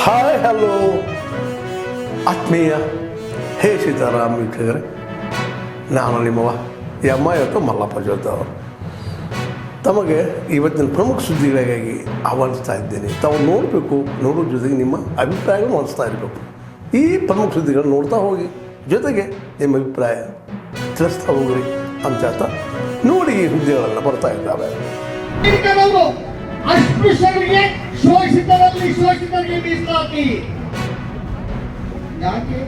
Hi hello ಆತ್ಮೀಯ ಹೇ ಸೀತಾರಾಮ್ ವೀಕ್ಷಕರೇ, ನಾನು ನಿಮ್ಮವ ಎಮ್ಮ ಮಲ್ಲಪ್ಪ ಜೋತ ಅವರು ತಮಗೆ ಇವತ್ತಿನ ಪ್ರಮುಖ ಸುದ್ದಿಗಳಿಗಾಗಿ ಆಹ್ವಾನಿಸ್ತಾ ಇದ್ದೇನೆ. ತಾವು ನೋಡಬೇಕು, ನೋಡೋ ಜೊತೆಗೆ ನಿಮ್ಮ ಅಭಿಪ್ರಾಯಗಳು ಮಾಡಿಸ್ತಾ ಇರಬೇಕು. ಈ ಪ್ರಮುಖ ಸುದ್ದಿಗಳು ನೋಡ್ತಾ ಹೋಗಿ, ಜೊತೆಗೆ ನಿಮ್ಮ ಅಭಿಪ್ರಾಯ ತಿಳಿಸ್ತಾ ಹೋಗ್ರಿ ಅಂತ ನೋಡಿ. ಈ ಸುದ್ದಿಗಳೆಲ್ಲ ಬರ್ತಾ ಇದ್ದಾವೆ. ಅಸ್ಪೃಶ್ಯರಿಗೆ ಶೋಷಿತರಲ್ಲಿ ಶೋಷಿತರಿಗೆ ಮೀಸಲಾತಿ ಯಾಕೆ?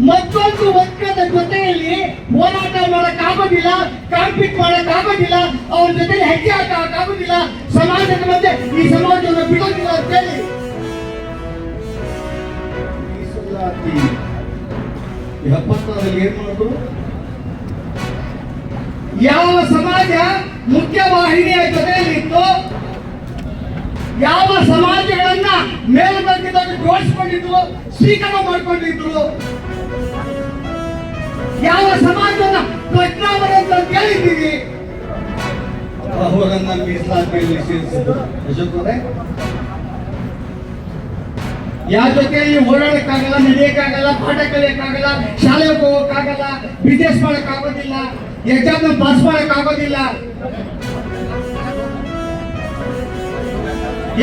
ಮತ್ತೊಂದು ವರ್ಗದ ಜೊತೆಯಲ್ಲಿ ಹೋರಾಟ ಮಾಡಕ್ಕಾಗೋದಿಲ್ಲ, ಕಾಂಪೀಟ್ ಮಾಡಕ್ಕಾಗೋದಿಲ್ಲ, ಅವ್ರ ಜೊತೆಗೆ ಹೆಜ್ಜೆ ಹಾಕಕ್ಕಾಗೋದಿಲ್ಲ, ಸಮಾಜದ ಮಧ್ಯೆ ಈ ಸಮಾಜವನ್ನು ಬಿಡೋದಿಲ್ಲ ಅಂತೇಳಿ ಮೀಸಲಾತಿ 70ರಲ್ಲಿ ಏನ್ ಮಾಡೋದು? ಯಾವ ಸಮಾಜ ಮುಖ್ಯವಾಹಿನಿಯ ಜೊತೆಯಲ್ಲಿತ್ತು, ಯಾವ ಸಮಾಜಗಳನ್ನ ಮೇಲ್ವರ್ಗದಲ್ಲಿ ಜೋಡಿಸಿಕೊಂಡಿದ್ರು, ಸ್ವೀಕಾರ ಮಾಡಿಕೊಂಡಿದ್ರು, ಯಾವ ಸಮಾಜವನ್ನ ಪ್ರಜ್ಞಾವರ ಅಂತ ಕೇಳಿದ್ದೀವಿ, ಅವರನ್ನ ಮೀಸಲಾತಿಯಲ್ಲಿ ಸೇರಿಸಿದ್ರು. ಯಾವ ಜೊತೆಯಲ್ಲಿ ಓಡಾಡಕ್ಕಾಗಲ್ಲ, ನಡೆಯಕ್ಕಾಗಲ್ಲ, ಪಾಠ ಕಲಿಯಕ್ಕಾಗಲ್ಲ, ಶಾಲೆಗೆ ಹೋಗಕ್ಕಾಗಲ್ಲ, ಬಿಸ್ನೆಸ್ ಮಾಡಕ್ಕಾಗೋದಿಲ್ಲ, ಎಕ್ಸಾಮ್ ಪಾಸ್ ಮಾಡಕ್ಕಾಗೋದಿಲ್ಲ,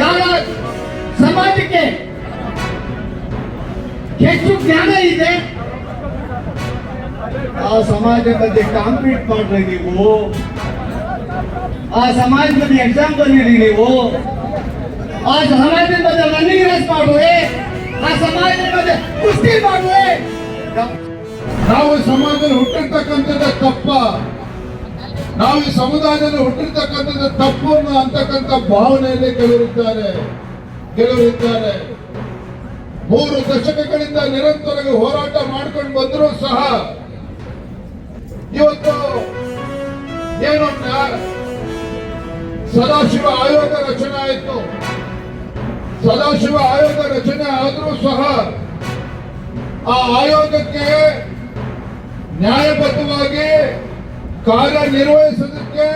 ಯಾವ ಸಮಾಜಕ್ಕೆ ಹೆಚ್ಚು ಜ್ಞಾನ ಇದೆ ಆ ಸಮಾಜ ಮಧ್ಯೆ ಕಾಂಪೀಟ್ ಮಾಡ್ರಿ ನೀವು, ಆ ಸಮಾಜದಲ್ಲಿ ಎಕ್ಸಾಮ್ ಬರೀರಿ ನೀವು, ಆ ಸಮಾಜದ ಮಧ್ಯೆ ರನ್ನಿಂಗ್ ರೇಸ್ ಮಾಡ್ರಿ, ಆ ಸಮಾಜದ ಮಧ್ಯೆ ಕುಸ್ತಿ ಮಾಡ್ರಿ. ನಾವು ಸಮಾಜದಲ್ಲಿ ಹುಟ್ಟಿರ್ತಕ್ಕಂಥದ್ದು ತಪ್ಪ, ನಾವು ಈ ಸಮುದಾಯದಲ್ಲಿ ಹುಟ್ಟಿರ್ತಕ್ಕಂಥದ್ದು ತಪ್ಪು ಅಂತಕ್ಕಂಥ ಭಾವನೆಯಲ್ಲಿ ಕೆಲವರಿದ್ದಾರೆ. 3 ದಶಕಗಳಿಂದ ನಿರಂತರವಾಗಿ ಹೋರಾಟ ಮಾಡ್ಕೊಂಡು ಬಂದರೂ ಸಹ ಇವತ್ತು ಏನು ಸದಾಶಿವ ಆಯೋಗ ರಚನೆ ಆಯಿತು. ಸದಾಶಿವ ಆಯೋಗ ರಚನೆ ಆದರೂ ಸಹ ಆ ಆಯೋಗಕ್ಕೆ ನ್ಯಾಯಬದ್ಧವಾಗಿ ಕಾರ್ಯನಿರ್ವಹಿಸೋದಕ್ಕೆ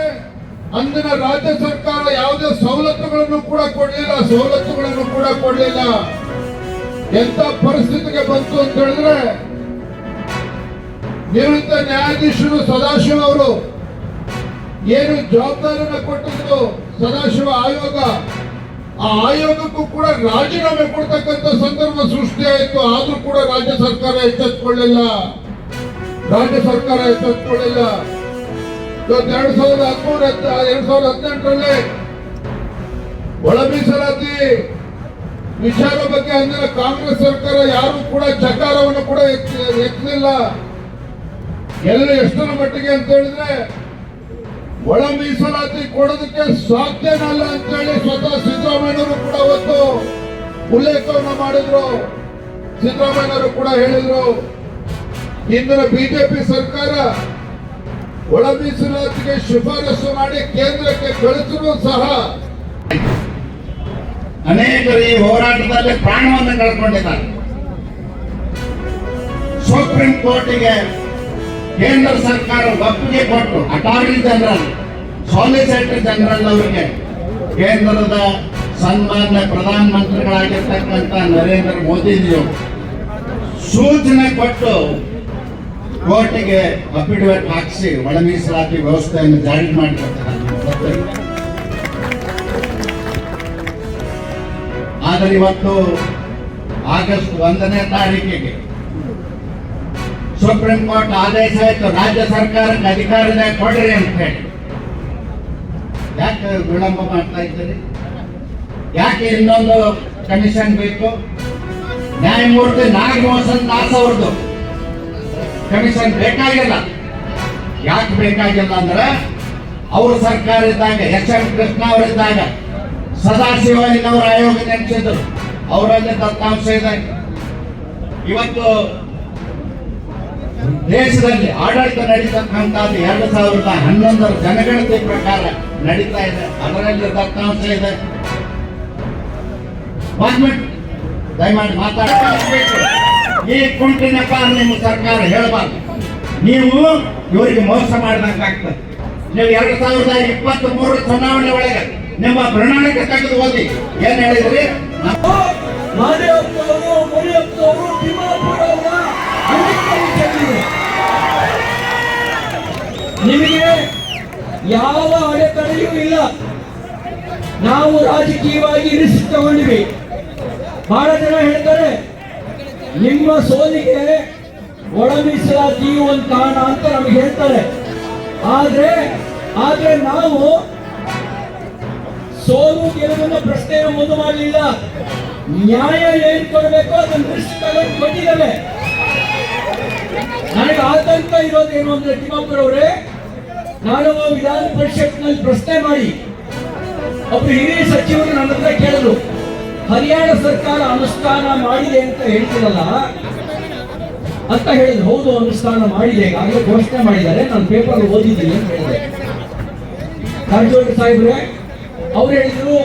ಅಂದಿನ ರಾಜ್ಯ ಸರ್ಕಾರ ಯಾವುದೇ ಸವಲತ್ತುಗಳನ್ನು ಕೂಡ ಕೊಡಲಿಲ್ಲ. ಎಂತ ಪರಿಸ್ಥಿತಿಗೆ ಬಂತು ಅಂತ ಹೇಳಿದ್ರೆ, ನಿವೃತ್ತ ನ್ಯಾಯಾಧೀಶರು ಸದಾಶಿವ ಅವರು ಏನು ಜವಾಬ್ದಾರಿಯನ್ನು ಕೊಟ್ಟಿದ್ರು ಸದಾಶಿವ ಆಯೋಗ, ಆ ಆಯೋಗಕ್ಕೂ ಕೂಡ ರಾಜೀನಾಮೆ ಕೊಡ್ತಕ್ಕಂಥ ಸಂದರ್ಭ ಸೃಷ್ಟಿಯಾಯಿತು. ಆದ್ರೂ ಕೂಡ ರಾಜ್ಯ ಸರ್ಕಾರ ಎಚ್ಚೆತ್ತುಕೊಳ್ಳಿಲ್ಲ. 2018ರಲ್ಲಿ ಒಳ ಮೀಸಲಾತಿ ವಿಚಾರ ಬಗ್ಗೆ ಅಂದಿನ ಕಾಂಗ್ರೆಸ್ ಸರ್ಕಾರ ಯಾರು ಕೂಡ ಚಕಾರವನ್ನು ಕೂಡ ಎತ್ತಲಿಲ್ಲ. ಎಷ್ಟರ ಮಟ್ಟಿಗೆ ಅಂತ ಹೇಳಿದ್ರೆ, ಒಳ ಮೀಸಲಾತಿ ಕೊಡೋದಕ್ಕೆ ಸಾಧ್ಯನಲ್ಲ ಅಂತ ಹೇಳಿ ಸ್ವತಃ ಸಿದ್ದರಾಮಯ್ಯನವರು ಕೂಡ ಅವತ್ತು ಉಲ್ಲೇಖವನ್ನು ಮಾಡಿದ್ರು. ಸಿದ್ದರಾಮಯ್ಯನವರು ಕೂಡ ಹೇಳಿದ್ರು, ಇಂದಿನ ಬಿಜೆಪಿ ಸರ್ಕಾರ ಒಳ ಮೀಸಲಾತಿಗೆ ಶಿಫಾರಸು ಮಾಡಿ ಕೇಂದ್ರಕ್ಕೆ ಕಳಿಸಿದ್ರು ಸಹ ಅನೇಕರು ಈ ಹೋರಾಟದಲ್ಲಿ ಪ್ರಾಣವನ್ನು ಕಳ್ಕೊಂಡಿದ್ದಾರೆ. ಸುಪ್ರೀಂ ಕೋರ್ಟಿಗೆ ಕೇಂದ್ರ ಸರ್ಕಾರ ಒಪ್ಪಿಗೆ ಕೊಟ್ಟು ಅಟಾರ್ನಿ ಜನರಲ್, ಸಾಲಿಸಿಟರ್ ಜನರಲ್ ಅವರಿಗೆ ಕೇಂದ್ರದ ಸನ್ಮಾನ್ಯ ಪ್ರಧಾನ ಮಂತ್ರಿಗಳಾಗಿರ್ತಕ್ಕಂಥ ನರೇಂದ್ರ ಮೋದಿಜಿಯವರು ಸೂಚನೆ ಕೊಟ್ಟು ಕೋರ್ಟಿಗೆ ಅಫಿಡವಿಟ್ ಹಾಕಿಸಿ ಒಳ ಮೀಸಲಾತಿ ವ್ಯವಸ್ಥೆಯನ್ನು ಜಾರಿ ಮಾಡಿಕೊಡ್ತಾರೆ. ಆದರೆ ಇವತ್ತು ಆಗಸ್ಟ್ 1ನೇ ತಾರೀಕಿಗೆ ಸುಪ್ರೀಂ ಕೋರ್ಟ್ ಆದೇಶ ಆಯಿತು, ರಾಜ್ಯ ಸರ್ಕಾರಕ್ಕೆ ಅಧಿಕಾರನೇ ಕೊಡ್ರಿ ಅಂತ ಹೇಳಿ. ಯಾಕೆ ವಿಳಂಬ ಮಾಡ್ತಾ ಇದ್ದೀರಿ? ಯಾಕೆ ಇನ್ನೊಂದು ಕಮಿಷನ್ ಬೇಕು? ನ್ಯಾಯಮೂರ್ತಿ ನಾಗಮೋಹನ್ ದಾಸ್ ಅವ್ರದ್ದು ಕಮಿಷನ್ ಬೇಕಾಗಿಲ್ಲ. ಯಾಕೆ ಬೇಕಾಗಿಲ್ಲ ಅಂದ್ರೆ, ಅವ್ರ ಸರ್ಕಾರ ಇದ್ದಾಗ, ಎಸ್.ಎಂ. ಕೃಷ್ಣ ಅವರಿದ್ದಾಗ ಸದಾಶಿವಯ್ಯನವರ ಆಯೋಗ ನೆನೆಸಿದ್ರು, ಅವರಲ್ಲಿ ದತ್ತಾಂಶ ಇದೆ. ಇವತ್ತು ದೇಶದಲ್ಲಿ ಆಡಳಿತ ನಡೀತಕ್ಕಂಥದ್ದು 2011ರ ಜನಗಣತಿ ಪ್ರಕಾರ ನಡೀತಾ ಇದೆ, ಅದರಲ್ಲಿ ದತ್ತಾಂಶ ಇದೆ. ದಯಮಾಡಿ ಮಾತಾಡಬೇಕು. ಈ ಕುಂಟಿನ ಕಾರಣ ನಿಮ್ಮ ಸರ್ಕಾರ ಹೇಳಬಾರ್ದು. ನೀವು ಇವರಿಗೆ ಮೋಸ ಮಾಡಿದಂಗಾಗ್ತದೆ. ನೀವು 2023 ಚುನಾವಣೆ ಒಳಗೆ ನಿಮ್ಮ ಪ್ರಣಾಳಿಕೆ ತೆಗೆದು ಓದಿ ಏನ್ ಹೇಳಿದ್ರಿ? ನಾವು ರಾಜಕೀಯವಾಗಿ ರಿಸ್ಕ್ ತಗೊಂಡ್ವಿ. ಬಹಳ ಜನ ಹೇಳ್ತಾರೆ ನಿಮ್ಮ ಸೋಲಿಗೆ ಒಳ ಮೀಸಲಾತಿ ಒಂದು ಕಾರಣ ಅಂತ ನಮಗೆ ಹೇಳ್ತಾರೆ. ಆದ್ರೆ ನಾವು ಸೋಲು ಗೆಲುವಿನ ಪ್ರಶ್ನೆಯನ್ನು ಮುಂದೆ ಮಾಡಲಿಲ್ಲ. ನ್ಯಾಯ ಏನ್ ಕೊಡಬೇಕು ಅದನ್ನು ರಿಸ್ಕ್ ತಗೊಂಡು ಕೊಟ್ಟಿದ್ದೇವೆ. ನನಗೆ ಆತಂಕ ಇರೋದೇನು ಅಂದ್ರೆ ತಿಮ್ಮಾಪುರ ಅವರೇ, ನಾನು ವಿಧಾನ ಪರಿಷತ್ನಲ್ಲಿ ಪ್ರಶ್ನೆ ಮಾಡಿ ಒಬ್ಬರು ಹಿರಿಯ ಸಚಿವರು ನನ್ನ ಹತ್ರ ಕೇಳಿದ್ರು, ಹರಿಯಾಣ ಸರ್ಕಾರ ಅನುಷ್ಠಾನ ಮಾಡಿದೆ ಅಂತ ಹೇಳ್ತಿರಲ್ಲ ಅಂತ ಹೇಳಿದ್ರು. ಹೌದು, ಅನುಷ್ಠಾನ ಮಾಡಿದೆ, ಈಗಾಗಲೇ ಘೋಷಣೆ ಮಾಡಿದ್ದಾರೆ, ನಾನು ಪೇಪರ್ ಓದಿದ್ದೀನಿ ಅಂತ ಹೇಳಿದೆ. ಕಾರಜೋಳ ಸಾಹೇಬ್ರೆ ಅವ್ರು ಹೇಳಿದ್ರು,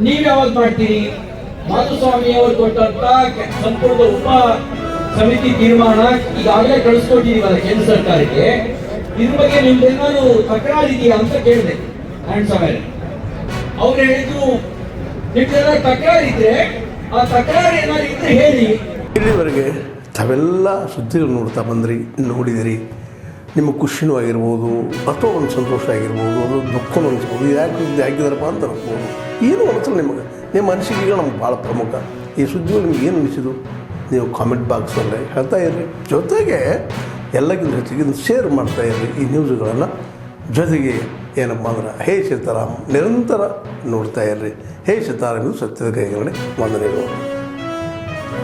ನೀವ್ ಯಾವಾಗ ಮಾಡ್ತೀರಿ? ಮಾಧುಸ್ವಾಮಿ ಅವರು ಕೊಟ್ಟಂತ ಸಂಪುಟದ ಉಪ ಸಮಿತಿ ತೀರ್ಮಾನ ಈಗಾಗಲೇ ಕಳಿಸ್ಕೊಟ್ಟಿದೀವಲ್ಲ ಕೇಂದ್ರ ಸರ್ಕಾರಕ್ಕೆ, ಇದ್ರ ಬಗ್ಗೆ ನಿಮ್ದೇನಾದ್ರು ತಕರಾರಿದೆಯಾ ಅಂತ ಕೇಳಿದೆ. ಮೇಲೆ ಅವ್ರು ಹೇಳಿದ್ರು, ನಿಮ್ದೆಲ್ಲ ತಕರಾರಿದ್ರೆ ಆ ತಕರಾರು ಏನಾದ್ರು ಇದ್ರೆ ಹೇಳಿ. ಇಲ್ಲಿವರೆಗೆ ತಾವೆಲ್ಲ ಸುದ್ದಿಗಳು ನೋಡ್ತಾ ಬಂದ್ರಿ, ನೋಡಿದಿರಿ. ನಿಮಗೆ ಖುಷಿನೂ ಆಗಿರ್ಬೋದು, ಅಥವಾ ಒಂದು ಸಂತೋಷ ಆಗಿರ್ಬೋದು, ಅದು ದುಃಖನೂ ಅನಿಸ್ಬೋದು. ಯಾಕೆ ಆಗಿದಾರಪ್ಪ ಅಂತ ಅನ್ಸ್ಬೋದು. ಏನು ಅನಿಸಲ್ಲ ನಿಮಗೆ, ನಿಮ್ಮ ಅನಿಸಿಕೆಗಳು ನಮ್ಗೆ ಭಾಳ ಪ್ರಮುಖ. ಈ ಸುದ್ದಿಗಳು ನಿಮ್ಗೆ ಏನು ಅನಿಸಿದ್ದು ನೀವು ಕಾಮೆಂಟ್ ಬಾಕ್ಸಲ್ಲೇ ಹೇಳ್ತಾ ಇರ್ರಿ. ಜೊತೆಗೆ ಎಲ್ಲಕ್ಕಿಂತ ಹೆಚ್ಚಿಗೆ ಶೇರ್ ಮಾಡ್ತಾ ಇರ್ರಿ ಈ ನ್ಯೂಸ್ಗಳನ್ನು. ಜೊತೆಗೆ ಏನಪ್ಪ ಅಂದ್ರೆ ಹೇ ಸೀತಾರಾಮ್ ನಿರಂತರ ನೋಡ್ತಾ ಇರ್ರಿ. ಹೇ ಸೀತಾರಾಮ್ ಇದು ಸತ್ಯದ ಕೈಗಡೆ ವಂದನೆಗಳು.